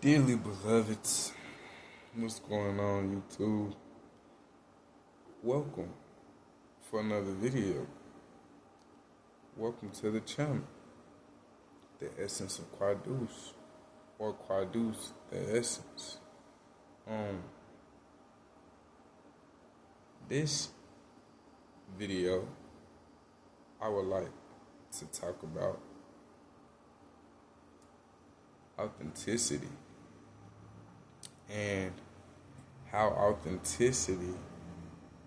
Dearly beloveds, what's going on YouTube? Welcome for another video. Welcome to the channel, The Essence of Quadeuce, or Quadeuce, The Essence. This video, I would like to talk about authenticity and how authenticity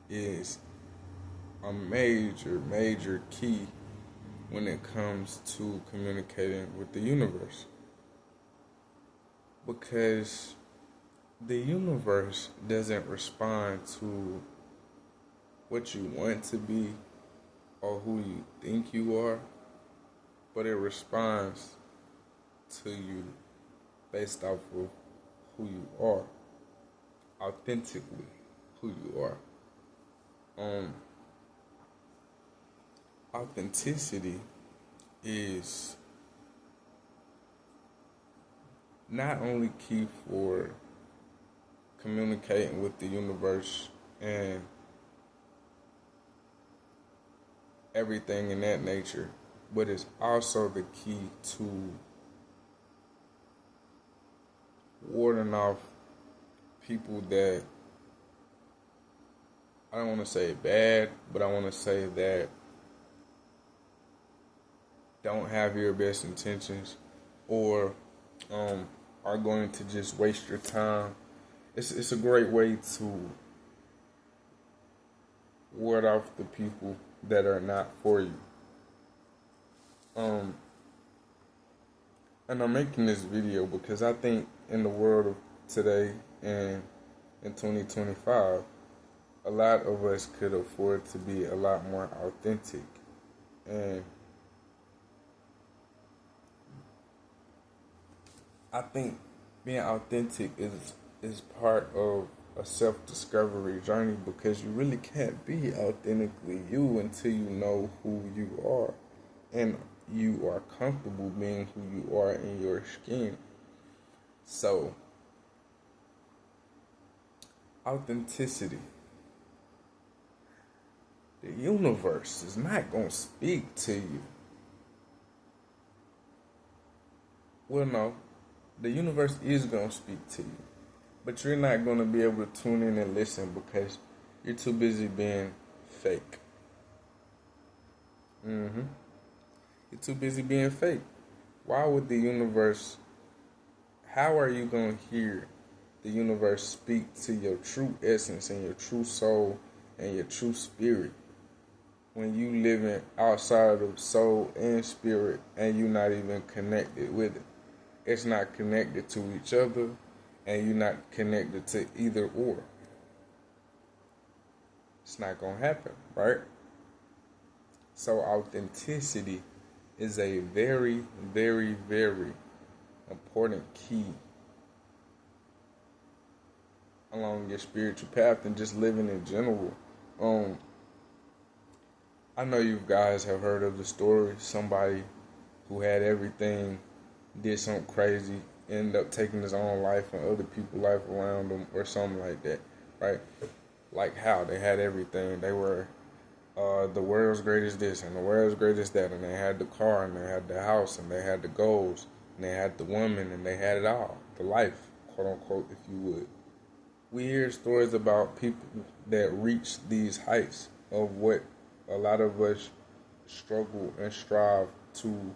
is a major key when it comes to communicating with the universe. Because the universe doesn't respond to what you want to be or who you think you are, but it responds to you based off of who you are, authentically who you are. Authenticity is not only key for communicating with the universe and everything in that nature, but it's also the key to warding off people that, I don't want to say bad, but I want to say that don't have your best intentions or are going to just waste your time. It's a great way to ward off the people that are not for you. And I'm making this video because I think in the world of today and in 2025, a lot of us could afford to be a lot more authentic. And I think being authentic is part of a self-discovery journey, because you really can't be authentically you until you know who you are and you are comfortable being who you are in your skin. So, authenticity. The universe is not going to speak to you. Well, no, the universe is going to speak to you, but you're not going to be able to tune in and listen because you're too busy being fake. You're too busy being fake. Why would the universe, how are you going to hear the universe speak to your true essence and your true soul and your true spirit when you living outside of soul and spirit and you're not even connected with it? It's not connected to each other and you're not connected to either or. It's not going to happen, right? So authenticity is a very, very, very important key along your spiritual path and just living in general. I know you guys have heard of the story, somebody who had everything, did something crazy, ended up taking his own life and other people's life around them or something like that, right? Like how they had everything. They were the world's greatest this and the world's greatest that, and they had the car and they had the house and they had the goals and they had the woman and they had it all, the life, quote unquote, if you would. We hear stories about people that reach these heights of what a lot of us struggle and strive to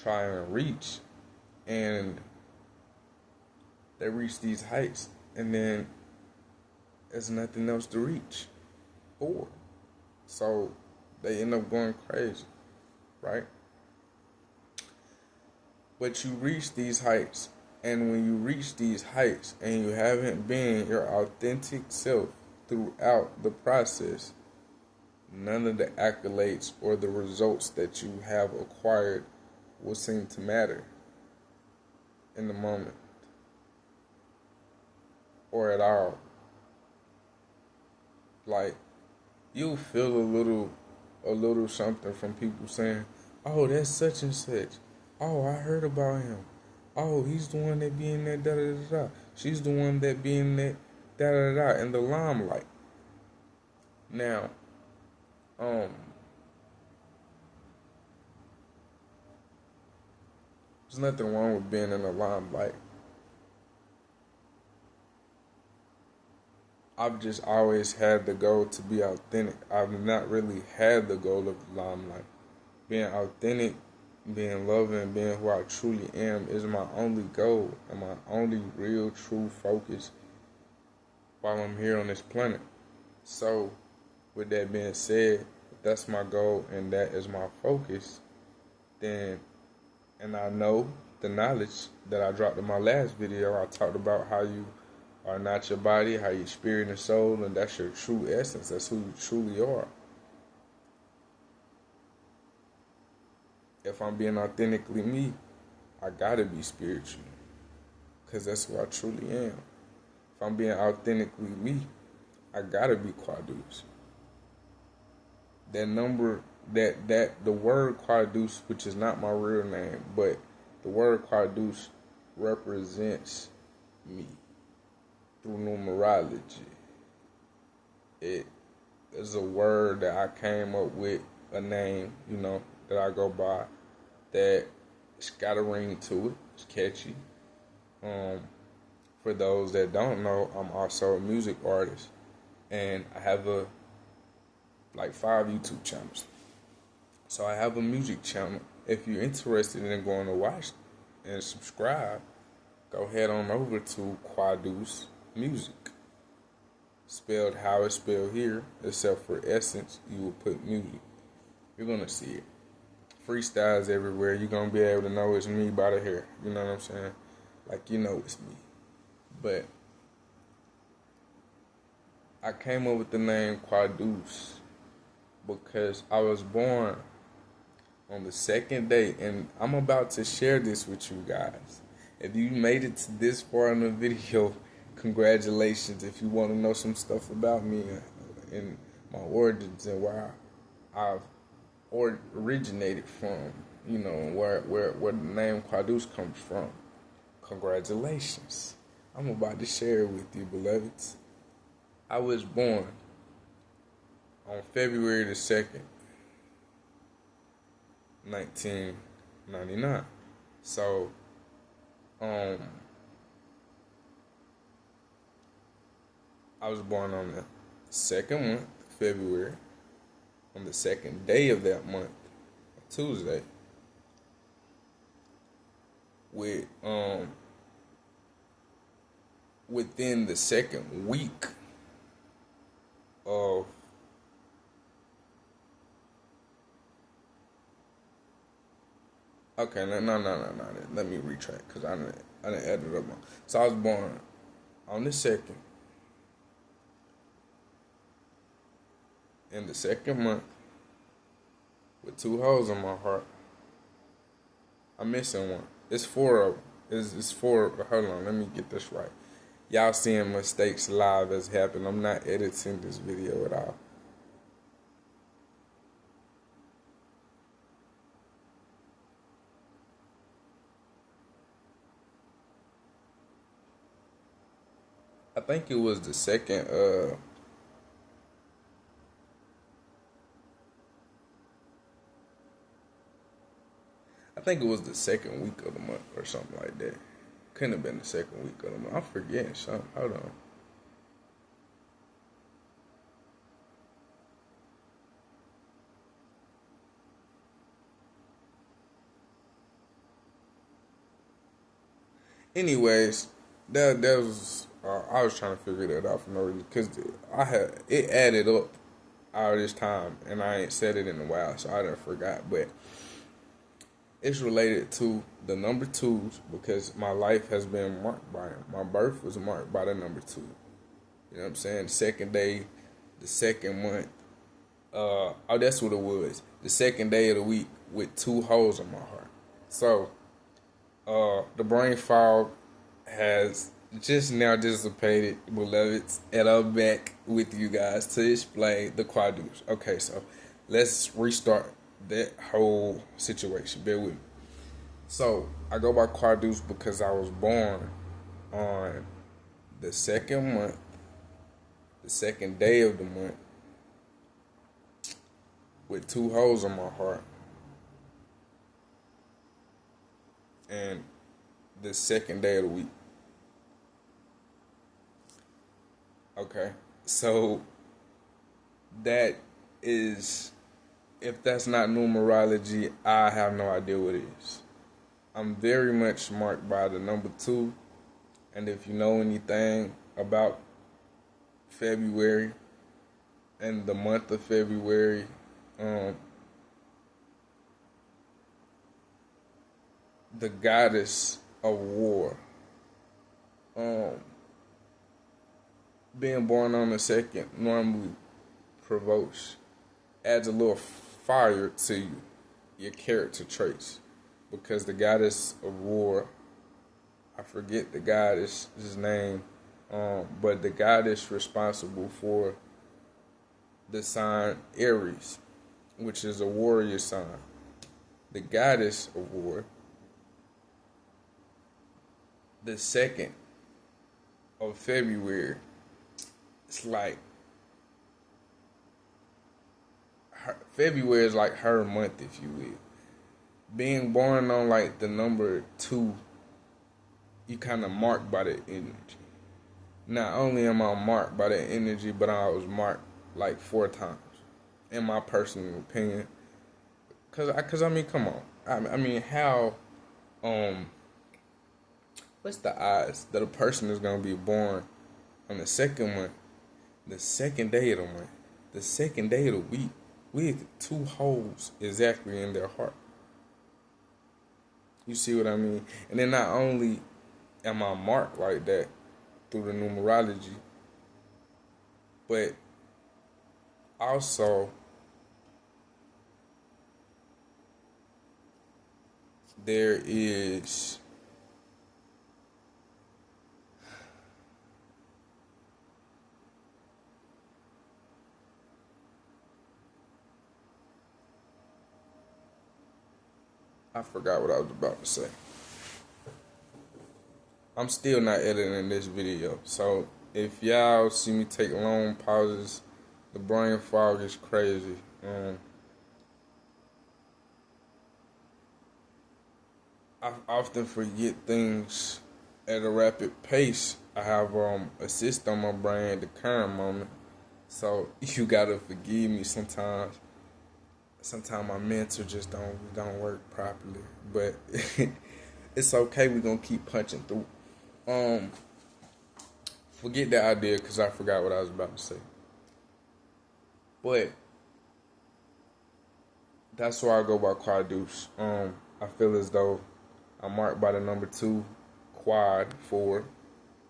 try and reach, and they reach these heights and then there's nothing else to reach for. So they end up going crazy, right? But you reach these heights, and when you reach these heights and you haven't been your authentic self throughout the process, none of the accolades or the results that you have acquired will seem to matter in the moment or at all. Like, you'll feel a little something from people saying, "Oh, that's such and such. Oh, I heard about him. Oh, he's the one that be in that da da da da. She's the one that be in that da da da in the limelight. Now, um, there's nothing wrong with being in the limelight. I've just always had the goal to be authentic. I've not really had the goal of the limelight. Being authentic, being loving, being who I truly am is my only goal and my only real true focus while I'm here on this planet. So, with that being said, if that's my goal and that is my focus, then, and I know the knowledge that I dropped in my last video, I talked about how you are not your body, how your spirit and soul, and that's your true essence. That's who you truly are. If I'm being authentically me, I gotta be spiritual, because that's who I truly am. If I'm being authentically me, I gotta be Quadeuce. That number, that the word Quadeuce, which is not my real name, but the word Quadeuce represents me through numerology. It is a word that I came up with, a name, that I go by, that it's got a ring to it. It's catchy. For those that don't know, I'm also a music artist, and I have like 5 YouTube channels. So I have a music channel. If you're interested in going to watch and subscribe, go head on over to Quadeuce Music. Spelled how it's spelled here, except for essence, you will put music. You're gonna see it. Freestyles everywhere. You're gonna be able to know it's me by the hair. You know what I'm saying? Like, it's me. But I came up with the name Quadeuce because I was born on the second day, and I'm about to share this with you guys. If you made it to this far in the video, congratulations. If you want to know some stuff about me and my origins and where I've originated from, where the name Quadeuce comes from, congratulations. I'm about to share it with you, beloveds. I was born on February the 2nd, 1999. So, I was born on the second month, February, on the second day of that month, Tuesday, within the second week of okay, no. Let me retract because I didn't add it up. So I was born on the second, in the second month, with 2 holes in my heart. I'm missing one. It's 4 of them. It's 4. Hold on, let me get this right. Y'all seeing mistakes live as happen. I'm not editing this video at all. I think it was the second, I think it was the second week of the month or something like that. Couldn't have been the second week of the month. I'm forgetting something. Hold on. Anyways, that was I was trying to figure that out for no reason because it added up all this time and I ain't said it in a while, so I done forgot. But it's related to the number 2s because my life has been marked by it. My birth was marked by the number 2. You know what I'm saying? The second day, the second month. That's what it was. The second day of the week with 2 holes in my heart. So, the brain fog has just now dissipated, beloveds, and I'm back with you guys to explain the Quadeuce. Okay, so let's restart that whole situation. Bear with me. So I go by Quadeuce because I was born on the second month, the second day of the month, with two holes in my heart, and the second day of the week. Okay, so that is, if that's not numerology, I have no idea what it is. I'm very much marked by the number two, and if you know anything about February and the month of February, the goddess of war, um, being born on the second normally provokes, adds a little fire to you, your character traits, because the goddess of war, I forget the goddess's name, but the goddess responsible for the sign Aries, which is a warrior sign. The goddess of war, the second of February, it's like February is like her month, if you will. Being born on like the number two, you kind of marked by the energy. Not only am I marked by the energy, but I was marked like 4 times, in my personal opinion. Cause I mean, come on. I mean, how, what's the odds that a person is gonna be born on the second month, the second day of the month, the second day of the week, with two holes exactly in their heart? You see what I mean? And then not only am I marked like that through the numerology, but also there is I forgot what I was about to say. I'm still not editing this video, so if y'all see me take long pauses, the brain fog is crazy. I often forget things at a rapid pace. I have a cyst on my brain at the current moment, so you gotta forgive me sometimes. Sometimes my mental just don't work properly, but it's okay. We're gonna keep punching through. Forget that idea because I forgot what I was about to say. But that's why I go by Quadeuce. I feel as though I'm marked by the number two, quad, four,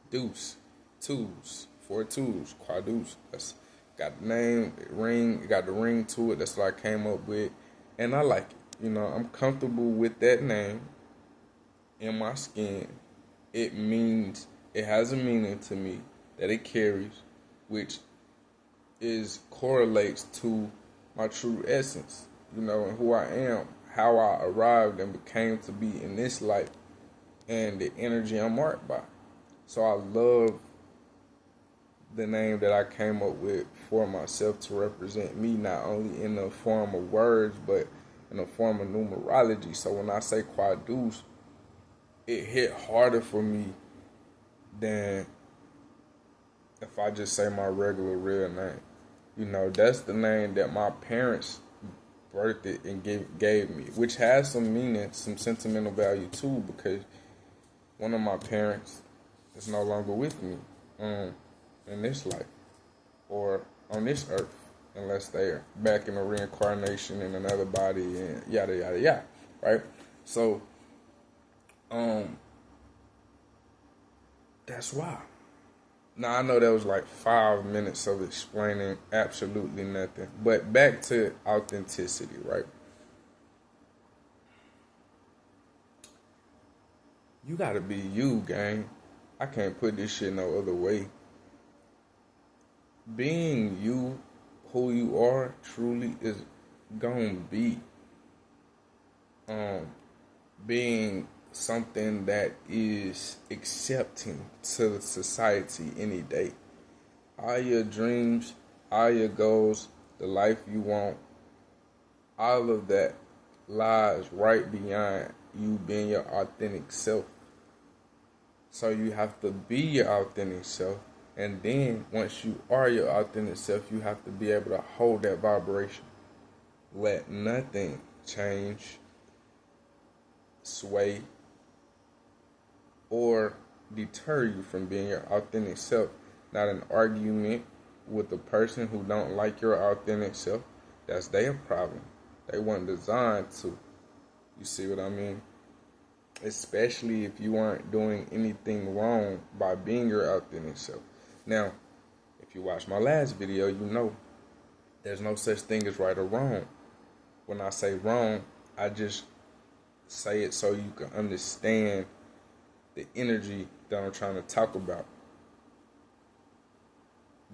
deuce, twos, four twos, Quadeuce. That's got the name, ring, it got the ring to it. That's what I came up with, and I like it. You know, I'm comfortable with that name in my skin. It means, it has a meaning to me that it carries, which is correlates to my true essence, you know, and who I am, how I arrived and became to be in this life, and the energy I'm marked by. So I love the name that I came up with for myself to represent me, not only in the form of words, but in the form of numerology. So when I say Quadeuce, it hit harder for me than if I just say my regular real name. You know, that's the name that my parents birthed it and gave me, which has some meaning, some sentimental value too, because one of my parents is no longer with me in this life or on this earth, unless they're back in a reincarnation in another body and yada yada yada, right? So that's why. Now, I know that was like 5 minutes of explaining absolutely nothing. But back to authenticity, right? You gotta be you, gang. I can't put this shit no other way. Being you, who you are, truly is gonna be being something that is accepting to the society any day. All your dreams, all your goals, the life you want, all of that lies right beyond you being your authentic self. So you have to be your authentic self. And then once you are your authentic self, you have to be able to hold that vibration. Let nothing change, sway, or deter you from being your authentic self. Not an argument with a person who don't like your authentic self. That's their problem. They weren't designed to. You see what I mean? Especially if you aren't doing anything wrong by being your authentic self. Now, if you watch my last video, you know there's no such thing as right or wrong. When I say wrong, I just say it so you can understand the energy that I'm trying to talk about.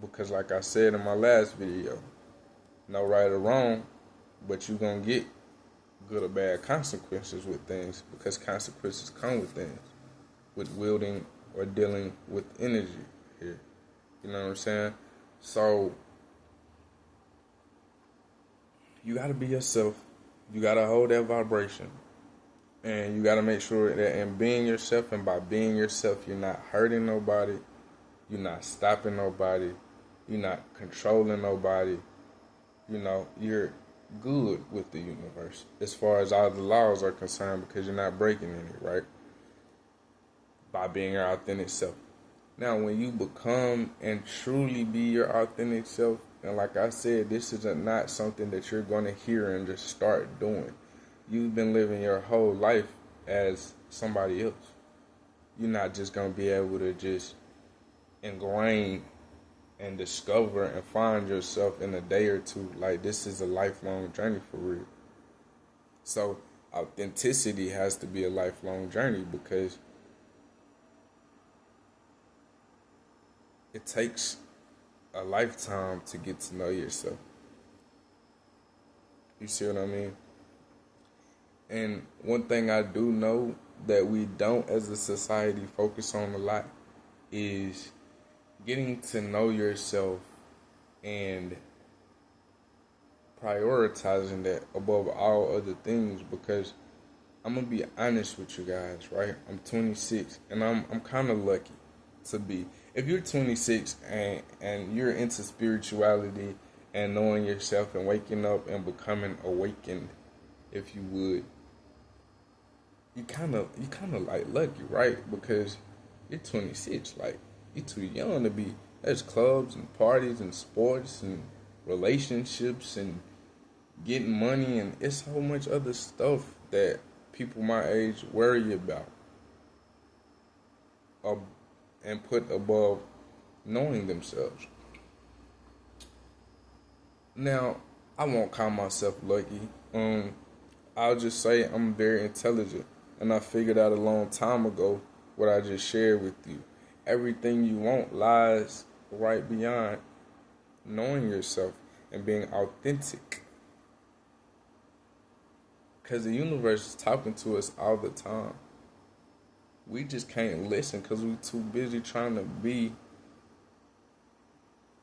Because like I said in my last video, no right or wrong, but you're going to get good or bad consequences with things, because consequences come with things, with wielding or dealing with energy here. You know what I'm saying? So you got to be yourself. You got to hold that vibration. And you got to make sure that in being yourself, and by being yourself, you're not hurting nobody. You're not stopping nobody. You're not controlling nobody. You know, you're good with the universe as far as all the laws are concerned, because you're not breaking any, right? By being your authentic self. Now, when you become and truly be your authentic self, and like I said, this is not something that you're going to hear and just start doing. You've been living your whole life as somebody else. You're not just going to be able to just ingrain and discover and find yourself in a day or two. Like, this is a lifelong journey for real. So authenticity has to be a lifelong journey, because it takes a lifetime to get to know yourself. You see what I mean? And one thing I do know that we don't as a society focus on a lot is getting to know yourself and prioritizing that above all other things. Because I'm going to be honest with you guys, right? I'm 26 and I'm kind of lucky to be. If you're 26 and you're into spirituality and knowing yourself and waking up and becoming awakened, if you would, you kind of like lucky, right? Because you're 26, like, you're too young to be. There's clubs and parties and sports and relationships and getting money, and it's so much other stuff that people my age worry about and put above knowing themselves. Now, I won't call myself lucky. I'll just say I'm very intelligent, and I figured out a long time ago what I just shared with you. Everything you want lies right beyond knowing yourself and being authentic. Because the universe is talking to us all the time. We just can't listen because we're too busy trying to be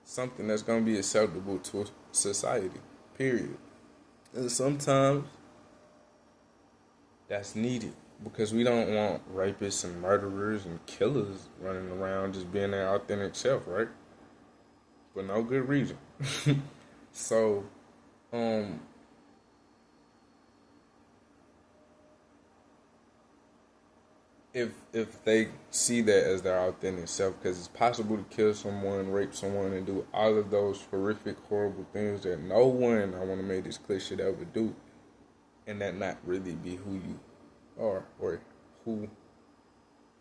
something that's going to be acceptable to society, period. And sometimes that's needed, because we don't want rapists and murderers and killers running around just being their authentic self, right? For no good reason. So, if they see that as their authentic self, because it's possible to kill someone, rape someone, and do all of those horrific, horrible things that no one, I want to make this clear, should ever do, and that not really be who you are, or who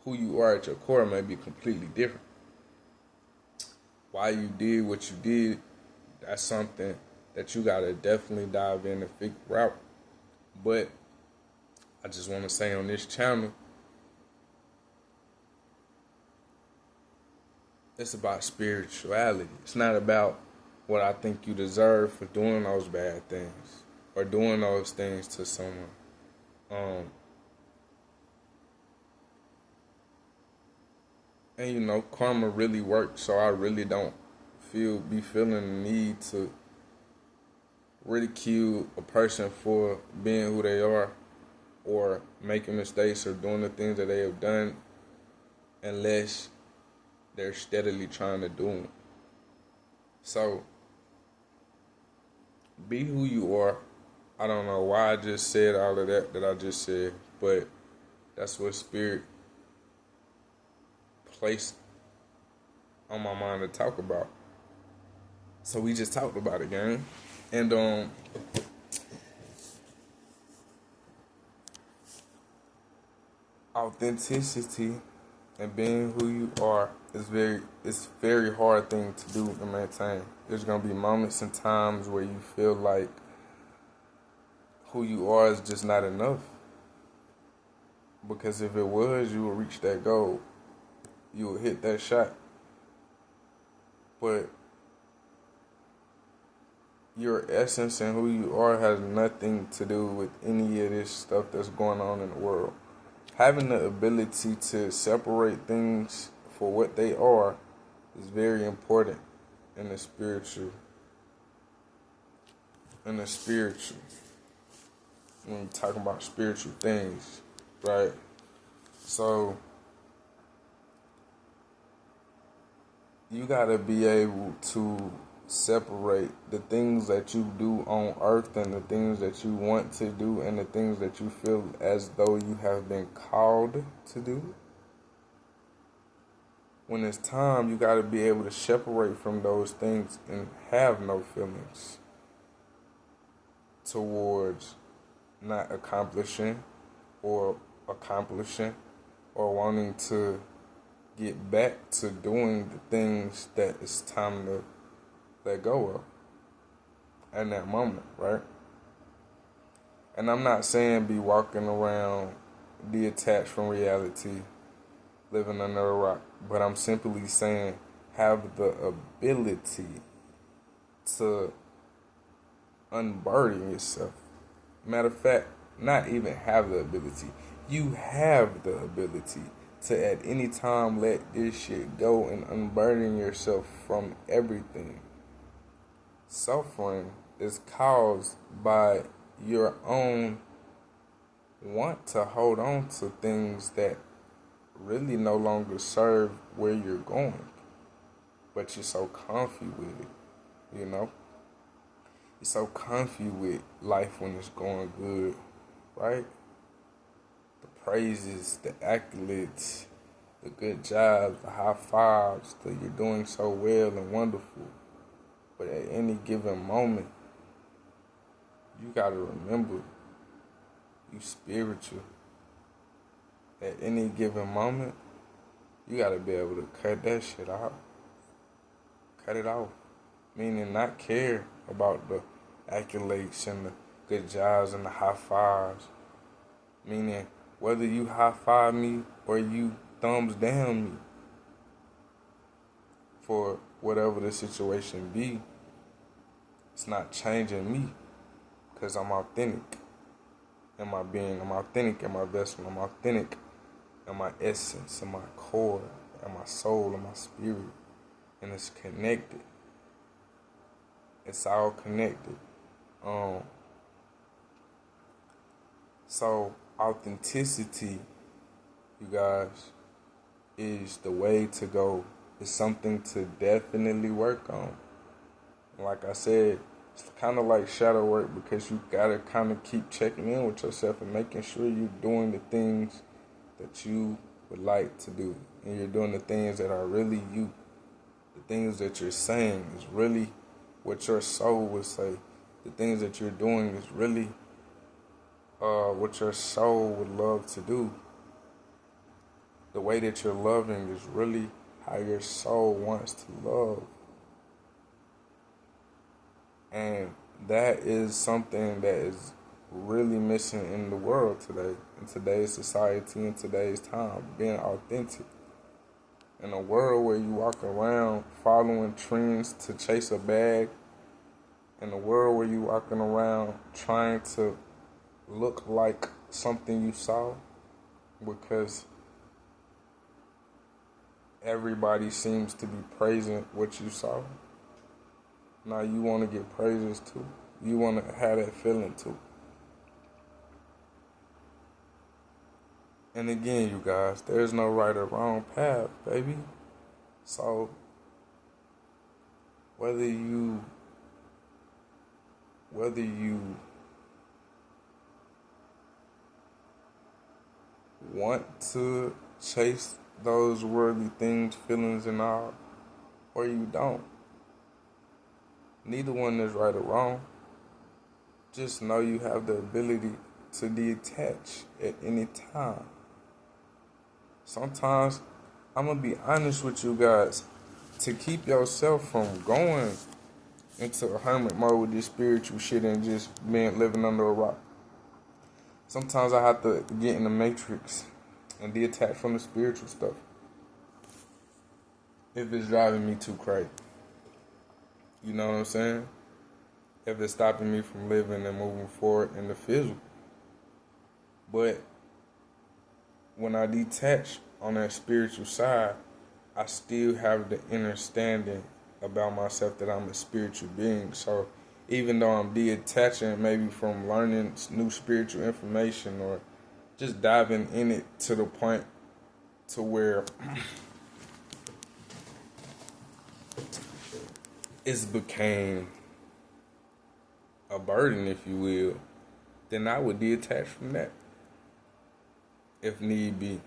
you are at your core may be completely different. Why you did what you did, that's something that you gotta definitely dive in and figure out. But I just want to say on this channel, it's about spirituality. It's not about what I think you deserve for doing those bad things or doing those things to someone. And karma really works, so I really don't be feeling the need to ridicule a person for being who they are or making mistakes or doing the things that they have done unless they're steadily trying to do them. So, be who you are. I don't know why I just said all of that I just said, but that's what Spirit placed on my mind to talk about. So we just talked about it, gang. And authenticity and being who you are it's very hard thing to do and maintain. There's gonna be moments and times where you feel like who you are is just not enough. Because if it was, you would reach that goal. You would hit that shot. But your essence and who you are has nothing to do with any of this stuff that's going on in the world. Having the ability to separate things for what they are is very important in the spiritual. When you're talking about spiritual things, right? So you gotta be able to separate the things that you do on earth and the things that you want to do and the things that you feel as though you have been called to do. When it's time, you gotta be able to separate from those things and have no feelings towards not accomplishing or wanting to get back to doing the things that it's time to let go of in that moment, right? And I'm not saying be walking around detached from reality, living under a rock, but I'm simply saying have the ability to unburden yourself. Matter of fact, not even have the ability. You have the ability to at any time let this shit go and unburden yourself from everything. Suffering is caused by your own want to hold on to things that really no longer serve where you're going. But you're so comfy with it, You're so comfy with life when it's going good, right? The praises, the accolades, the good jobs, the high fives, that you're doing so well and wonderful. But at any given moment, you gotta remember you spiritual. At any given moment, you gotta be able to cut that shit out. Cut it off. Meaning not care about the accolades and the good jobs and the high fives. Meaning whether you high five me or you thumbs down me for whatever the situation be, it's not changing me because I'm authentic in my being. I'm authentic in my vessel. I'm authentic in my essence, in my core, in my soul, in my spirit. And it's connected. It's all connected. So authenticity, you guys, is the way to go. It's something to definitely work on. Like I said, it's kind of like shadow work because you gotta kind of keep checking in with yourself and making sure you're doing the things that you would like to do. And you're doing the things that are really you. The things that you're saying is really what your soul would say. The things that you're doing is really what your soul would love to do. The way that you're loving is really how your soul wants to love. And that is something that is really missing in the world today, in today's society, in today's time, being authentic. In a world where you walk around following trends to chase a bag, in a world where you walking around trying to look like something you saw, because everybody seems to be praising what you saw. Now you want to get praises too. You want to have that feeling too. And again, you guys, there's no right or wrong path, baby. So whether you want to chase those worldly things, feelings, and all, or you don't, neither one is right or wrong. Just know you have the ability to detach at any time. Sometimes, I'm going to be honest with you guys, to keep yourself from going into a hermit mode with this spiritual shit and just living under a rock. Sometimes I have to get in the matrix and detach from the spiritual stuff if it's driving me too crazy. You know what I'm saying? If it's stopping me from living and moving forward in the physical. But when I detach on that spiritual side, I still have the understanding about myself that I'm a spiritual being. So even though I'm detaching maybe from learning new spiritual information or just diving in it to the point to where it's became a burden, if you will, then I would detach from that if need be.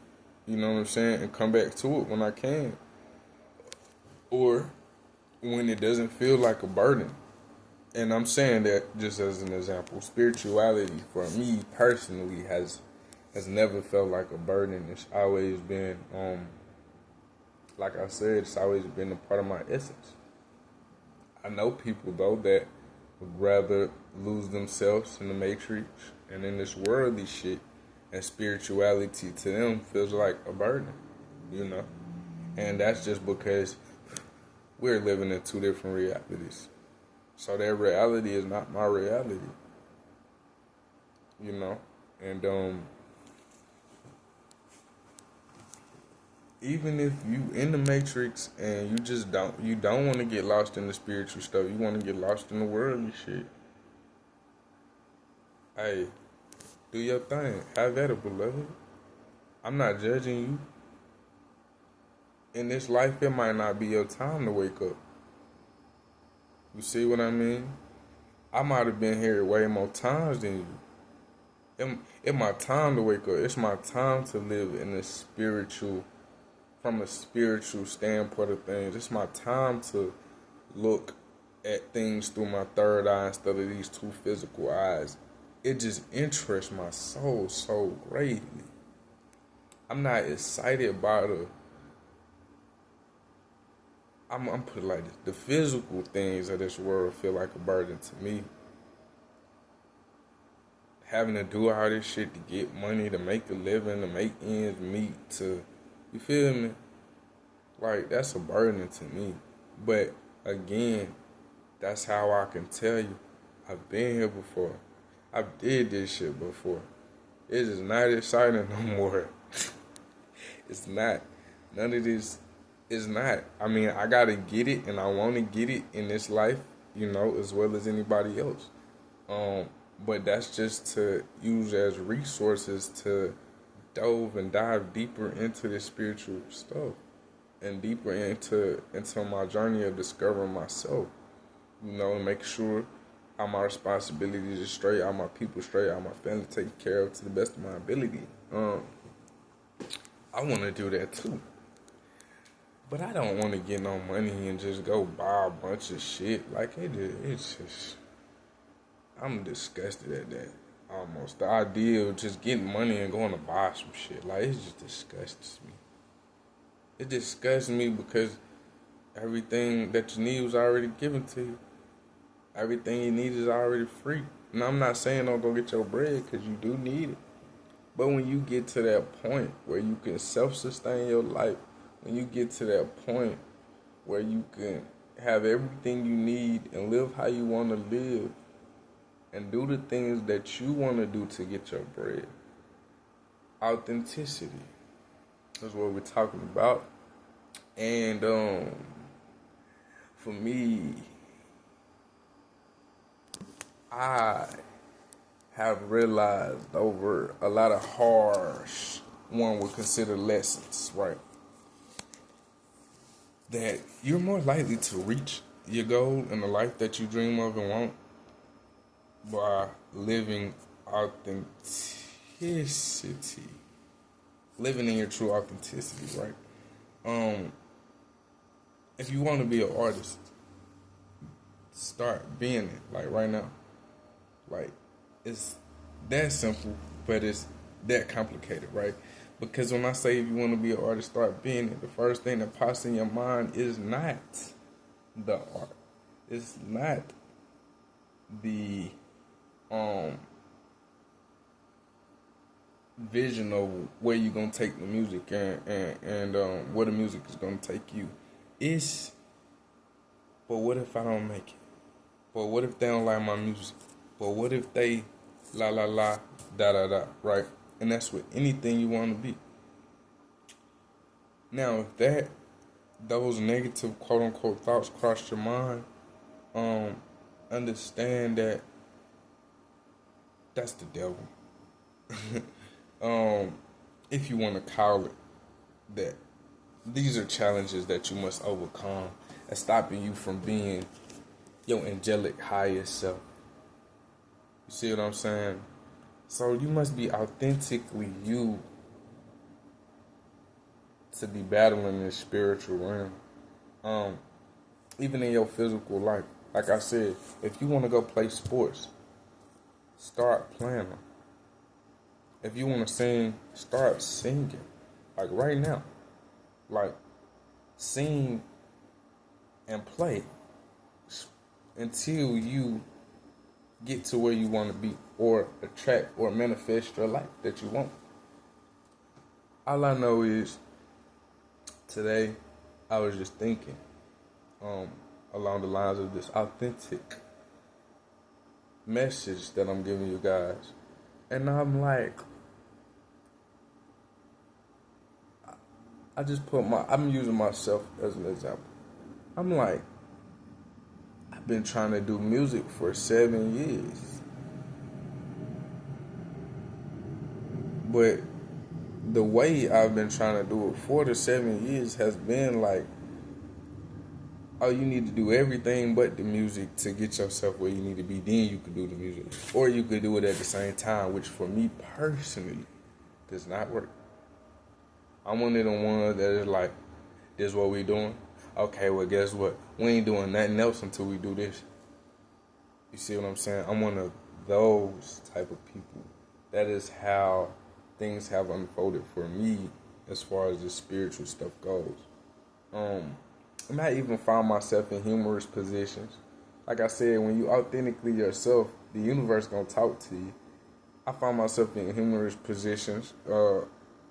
You know what I'm saying? And come back to it when I can. Or when it doesn't feel like a burden. And I'm saying that just as an example. Spirituality for me personally has never felt like a burden. It's always been, like I said, it's always been a part of my essence. I know people though that would rather lose themselves in the matrix and in this worldly shit, and spirituality to them feels like a burden, you know? And that's just because we're living in two different realities. So their reality is not my reality, you know? And even if you in the matrix and you don't want to get lost in the spiritual stuff, you want to get lost in the worldly shit, hey, do your thing. Have at it, beloved. I'm not judging you. In this life, it might not be your time to wake up. You see what I mean? I might have been here way more times than you. It's my time to wake up. It's my time to live in a spiritual, from a spiritual standpoint of things. It's my time to look at things through my third eye instead of these two physical eyes. It just interests my soul so greatly. I'm not excited about I'm put it like this. The physical things of this world feel like a burden to me. Having to do all this shit to get money, to make a living, to make ends meet, you feel me? Like, that's a burden to me. But, again, that's how I can tell you, I've been here before. I did this shit before. It is not exciting no more. It's not. None of this is not. I mean, I gotta get it, and I want to get it in this life, you know, as well as anybody else. But that's just to use as resources to dive deeper into the spiritual stuff and deeper into my journey of discovering myself, you know, and make sure all my responsibilities are straight, all my people straight, all my family taken care of to the best of my ability. I want to do that too. But I don't want to get no money and just go buy a bunch of shit. Like, it's just, I'm disgusted at that, almost. The idea of just getting money and going to buy some shit, like, it just disgusts me. It disgusts me because everything that you need was already given to you. Everything you need is already free. And I'm not saying don't go get your bread, because you do need it. But when you get to that point where you can self-sustain your life, when you get to that point where you can have everything you need and live how you want to live and do the things that you want to do to get your bread. Authenticity is what we're talking about. And for me, I have realized over a lot of harsh, one would consider lessons, right? That you're more likely to reach your goal and the life that you dream of and want by living authenticity. Living in your true authenticity, right? If you want to be an artist, start being it, like right now. Like, it's that simple, but it's that complicated, right? Because when I say if you want to be an artist, start being it, the first thing that pops in your mind is not the art. It's not the vision of where you're gonna take the music and where the music is gonna take you. It's, but what if I don't make it? But what if they don't like my music? But what if they la la la da da da, right? And that's with anything you want to be. Now, if those negative quote unquote thoughts cross your mind, understand that that's the devil. If you want to call it that, these are challenges that you must overcome and stopping you from being your angelic highest self. You see what I'm saying? So you must be authentically you to be battling this spiritual realm. Even in your physical life. Like I said, if you want to go play sports, start playing them. If you want to sing, start singing. Like right now. Like, sing and play until you get to where you want to be or attract or manifest your life that you want. All I know is today I was just thinking along the lines of this authentic message that I'm giving you guys. And I'm like, I'm using myself as an example. I'm like, I've been trying to do music for 7 years. But the way I've been trying to do it 4 to 7 years has been like, oh, you need to do everything but the music to get yourself where you need to be. Then you could do the music. Or you could do it at the same time, which for me personally does not work. I'm one of the ones that is like, this is what we doing. Okay, well, guess what? We ain't doing nothing else until we do this. You see what I'm saying? I'm one of those type of people. That is how things have unfolded for me as far as the spiritual stuff goes. I might even find myself in humorous positions. Like I said, when you authentically yourself, the universe gonna talk to you. I find myself in humorous positions,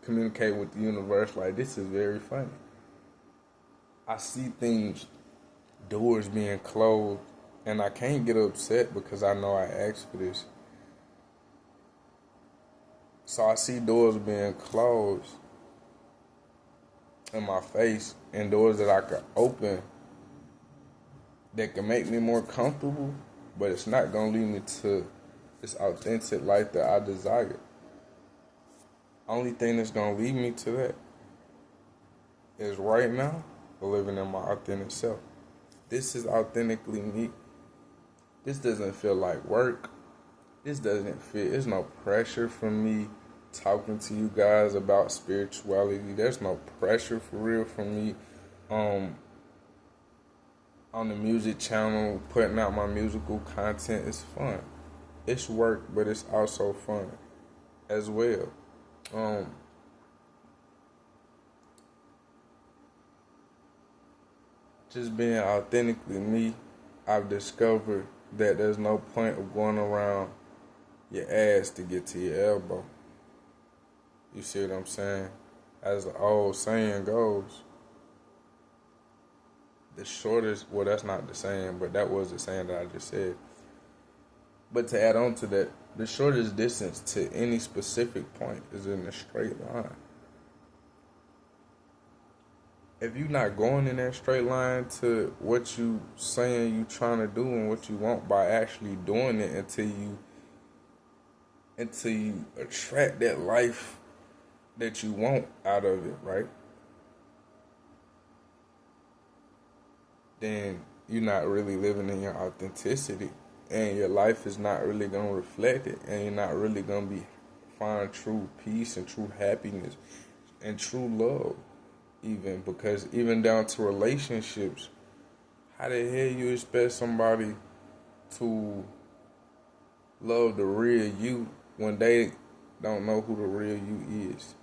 communicate with the universe like, this is very funny. I see things, doors being closed, and I can't get upset because I know I asked for this. So I see doors being closed in my face and doors that I could open that can make me more comfortable, but it's not going to lead me to this authentic life that I desire. Only thing that's going to lead me to that is right now living in my authentic self. This is authentically me. This doesn't feel like work. This doesn't feel, there's no pressure from me talking to you guys about spirituality. There's no pressure for real from me on the music channel, putting out my musical content. Is fun. It's work, but it's also fun as well. Just being authentically me, I've discovered that there's no point of going around your ass to get to your elbow. You see what I'm saying? As the old saying goes, the shortest, well, that's not the saying, but that was the saying that I just said. But to add on to that, the shortest distance to any specific point is in a straight line. if you're not going in that straight line to what you saying you trying to do and what you want by actually doing it until you attract that life that you want out of it, right? Then you're not really living in your authenticity, and your life is not really gonna reflect it, and you're not really gonna be find true peace and true happiness and true love, even because even down to relationships, how the hell you expect somebody to love the real you when they don't know who the real you is?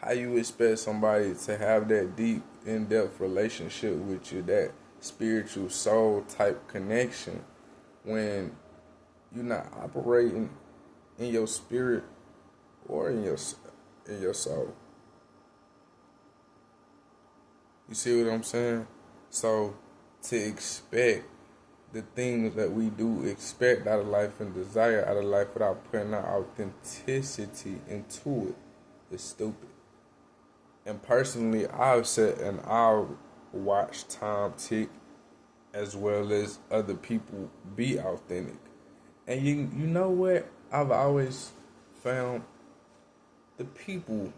How you expect somebody to have that deep, in-depth relationship with you, that spiritual soul type connection, when you're not operating in your spirit or in your soul? You see what I'm saying? So to expect the things that we do expect out of life and desire out of life without putting our authenticity into it is stupid. And personally, I've sat and I'll watch time tick as well as other people be authentic. And you know what? I've always found the people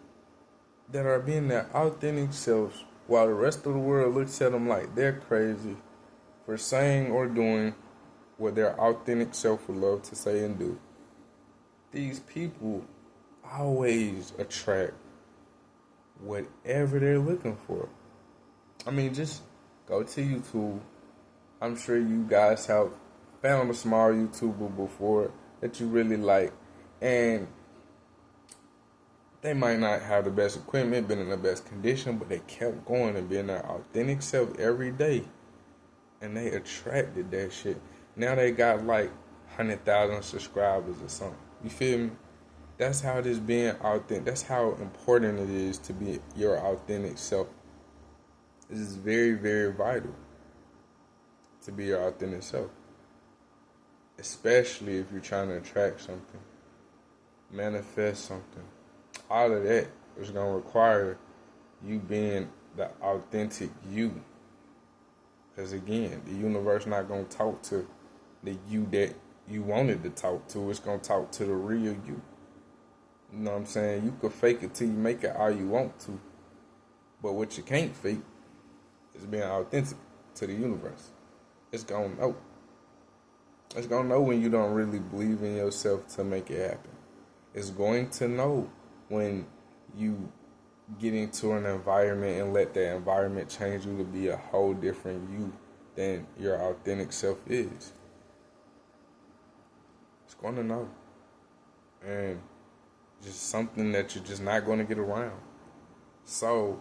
that are being their authentic selves while the rest of the world looks at them like they're crazy for saying or doing what their authentic self would love to say and do. These people always attract whatever they're looking for. I mean, just go to YouTube. I'm sure you guys have found a small YouTuber before that you really like, and they might not have the best equipment, been in the best condition, but they kept going and being their authentic self every day, and they attracted that shit. Now they got like 100,000 subscribers or something. You feel me? That's how it is being authentic. That's how important it is to be your authentic self. This is very, very vital to be your authentic self. Especially if you're trying to attract something, manifest something. All of that is going to require you being the authentic you. Because again, the universe not going to talk to the you that you wanted to talk to. It's going to talk to the real you. You know what I'm saying? You can fake it till you make it all you want to. But what you can't fake is being authentic to the universe. It's going to know. It's going to know when you don't really believe in yourself to make it happen. It's going to know when you get into an environment and let that environment change you to be a whole different you than your authentic self is. It's going to know. And just something that you're just not going to get around. So,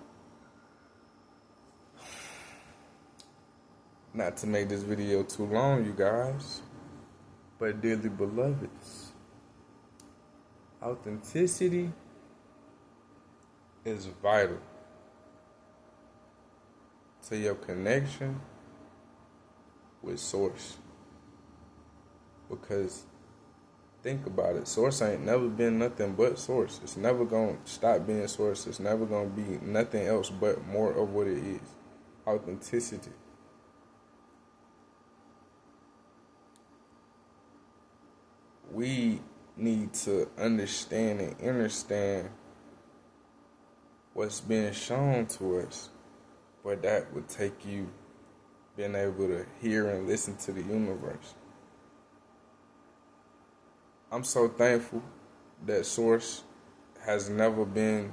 not to make this video too long, you guys, but dearly beloveds, authenticity is vital to your connection with Source. Because think about it. Source ain't never been nothing but Source. It's never going to stop being Source. It's never going to be nothing else but more of what it is. Authenticity. We need to understand and understand what's being shown to us. But that would take you being able to hear and listen to the universe. I'm so thankful that Source has never been,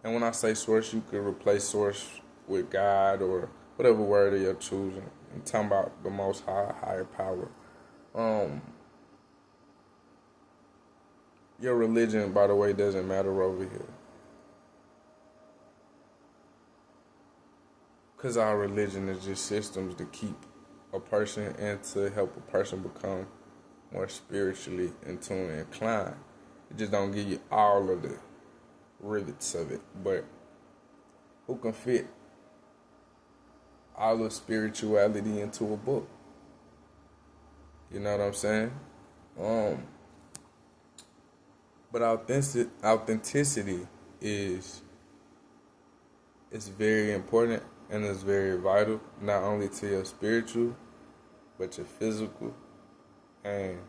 and when I say Source, you could replace Source with God or whatever word you're choosing. I'm talking about the Most High, higher power. Your religion, by the way, doesn't matter over here. Because our religion is just systems to keep a person and to help a person become more spiritually in tune and inclined. It just don't give you all of the rivets of it. But who can fit all of spirituality into a book? You know what I'm saying? But authenticity is very important and is very vital, not only to your spiritual, but your physical. And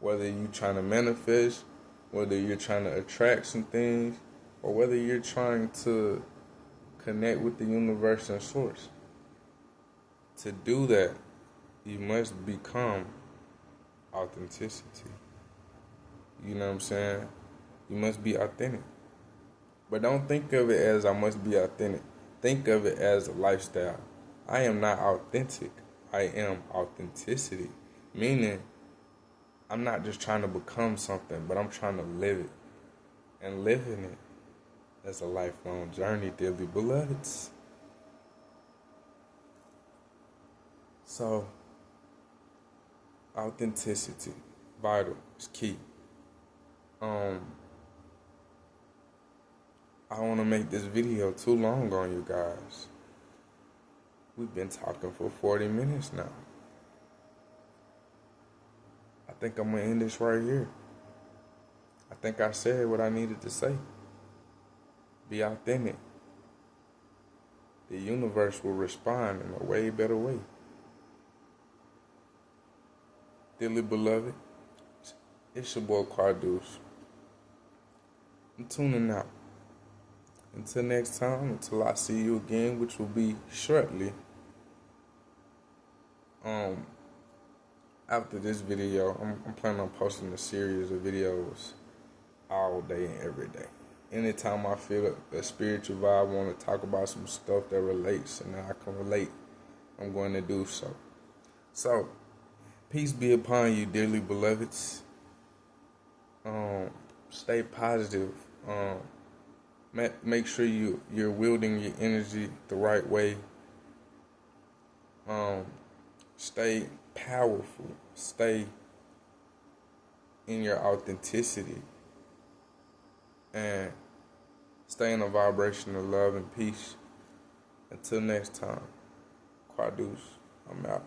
whether you're trying to manifest, whether you're trying to attract some things, or whether you're trying to connect with the universe and source. To do that, you must become authenticity. You know what I'm saying? You must be authentic. But don't think of it as I must be authentic. Think of it as a lifestyle. I am not authentic. I am authenticity. Meaning, I'm not just trying to become something, but I'm trying to live it. And living it is a lifelong journey, dearly beloveds. So, authenticity, vital, is key. I don't want to make this video too long on you guys. We've been talking for 40 minutes now. I think I'm going to end this right here. I think I said what I needed to say. Be authentic. The universe will respond in a way better way. Dearly beloved, it's your boy Quadeuce. I'm tuning out. Until next time, until I see you again, which will be shortly. After this video, I'm planning on posting a series of videos all day and every day. Anytime I feel a spiritual vibe, want to talk about some stuff that relates and that I can relate, I'm going to do so. So, peace be upon you, dearly beloveds. Stay positive. Make sure you're wielding your energy the right way. Stay powerful. Stay in your authenticity. And stay in a vibration of love and peace. Until next time, Quadeuce, I'm out.